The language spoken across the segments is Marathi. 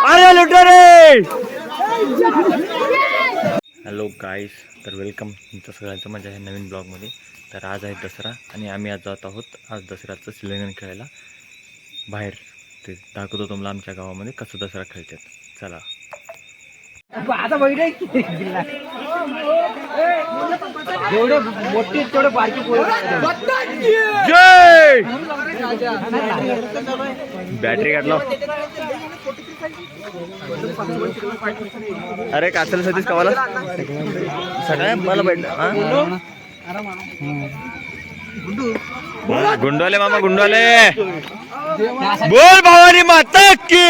अरे लुटो रे. हॅलो गाईस, तर वेलकम तुमचं सगळ्यांचं माझ्या ह्या नवीन ब्लॉगमध्ये. तर आज आहे दसरा आणि आम्ही आज जात आहोत आज दसऱ्याचं शिलेंगण खेळायला बाहेर. ते दाखवतो तुम्हाला आमच्या गावामध्ये कसं दसरा खेळतात. चला. आता बघितलं जेवढे मोठे तेवढे बारकी जय. बॅटरी काढलो. अरे कासल सतीश कवाला सगळ्या मला भेटलं. गुंडवाले मामा गुंडवाले. बोल भवानी माता की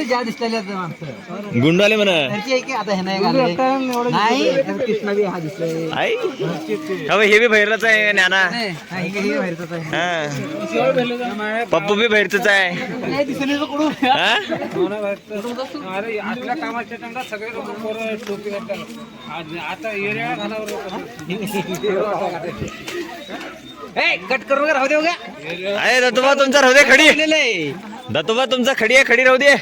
ज्या दिसलेले माणसं गुंडवाले म्हणा. आता हे नाही कृष्णा बी हा दिसलाय. आई अहो हे बी भैरच आहे ज्ञाना. पप्पू बी भैरच आहे. आपल्या कामाच्या सगळे लोक टोपी आता एरिया कट करून राहू दे. अरे दत्तोबा तुमचा राहू दे खडी. दत्तोबा तुमचा खडी आहे, खडी राहू दे.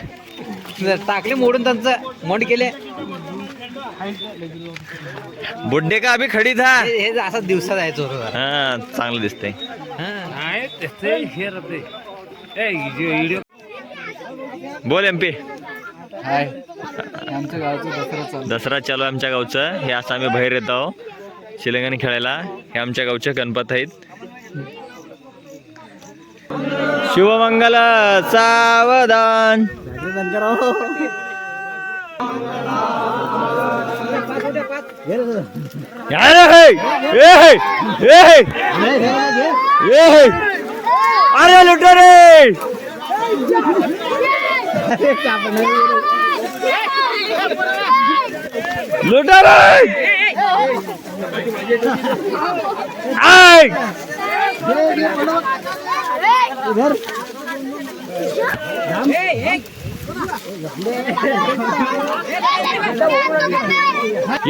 टाकले मोडून त्यांचं मोड केले. बुड्ढे का अभि खडी था. हे असा दिवसा जायचो. हा चांगलं दिसतंय. बोल एमपी. आमच्या गावचं दसरा चालू आहे आमच्या गावचं. हे असं आम्ही बाहेर येत आहोत शिलेंगण खेळायला. हे आमच्या गावचे गणपत आहेत. शिवमंगल सावधान. अरे लुटो रे. लुटो रे.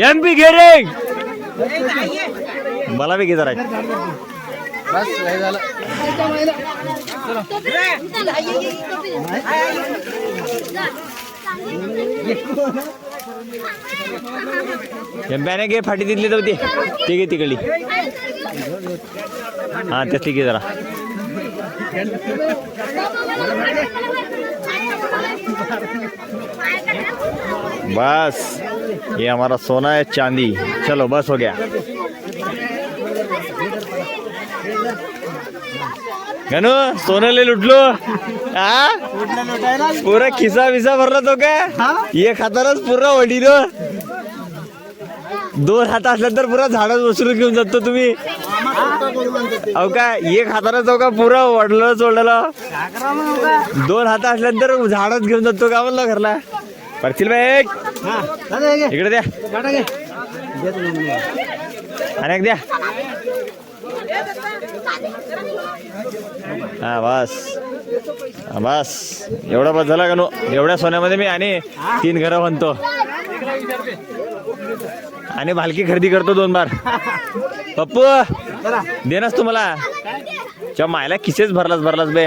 एमपी घे रे. मला बी घे जरा. बस झालं. एमप्याने घे फाटी दिली होती ती घे तिकडली. हा तेच ती घे जरा. बस ये हमारा सोना है चांदी. चलो बस हो गया. गणू सोनं ले लुटलो. पूरा खिसा विसा भरला तो का. एक हातानच पुरा वडील. दोन हात असल्या तर पुरा झाडच बसरून घेऊन जातो तुम्ही. अहो का एक हाताने जाऊ का पुरा वडलं चोडलं. दोन हात असल्यानंतर झाडच घेऊन जातो का म्हणलं घरला. परतील बाई इकडे द्या. अनेक द्या. हा बस बस एवढा बस झाला का नो. एवढ्या सोन्यामध्ये मी आणि 3 घरं म्हणतो आणि भालकी खरेदी करतो 2 बार. पप्पू देनास तुम्हाला च्या मायला खिसेच भरलास बे.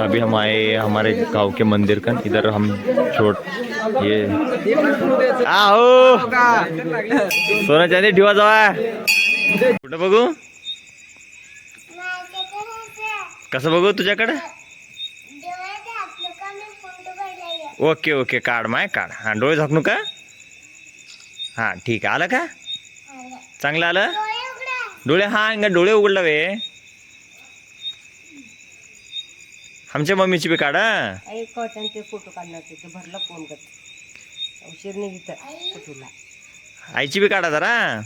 अभी हम आए हमारे गांव के मंदिर का. इधर हम ये आओ सोना चांदी ठेवा जावा. कुठं बघू कसं बघू तुझ्याकडे. ओके ओके काढ माय काढ. हा डोळे झाकणू का. हा ठीक आहे. आलं का चांगलं आलं डोळे. हा डोळे उघडला वे. आमच्या मम्मीची बी काढ. फोटो काढणार भरला फोन उशीर नाही. आईची बी काढा जरा.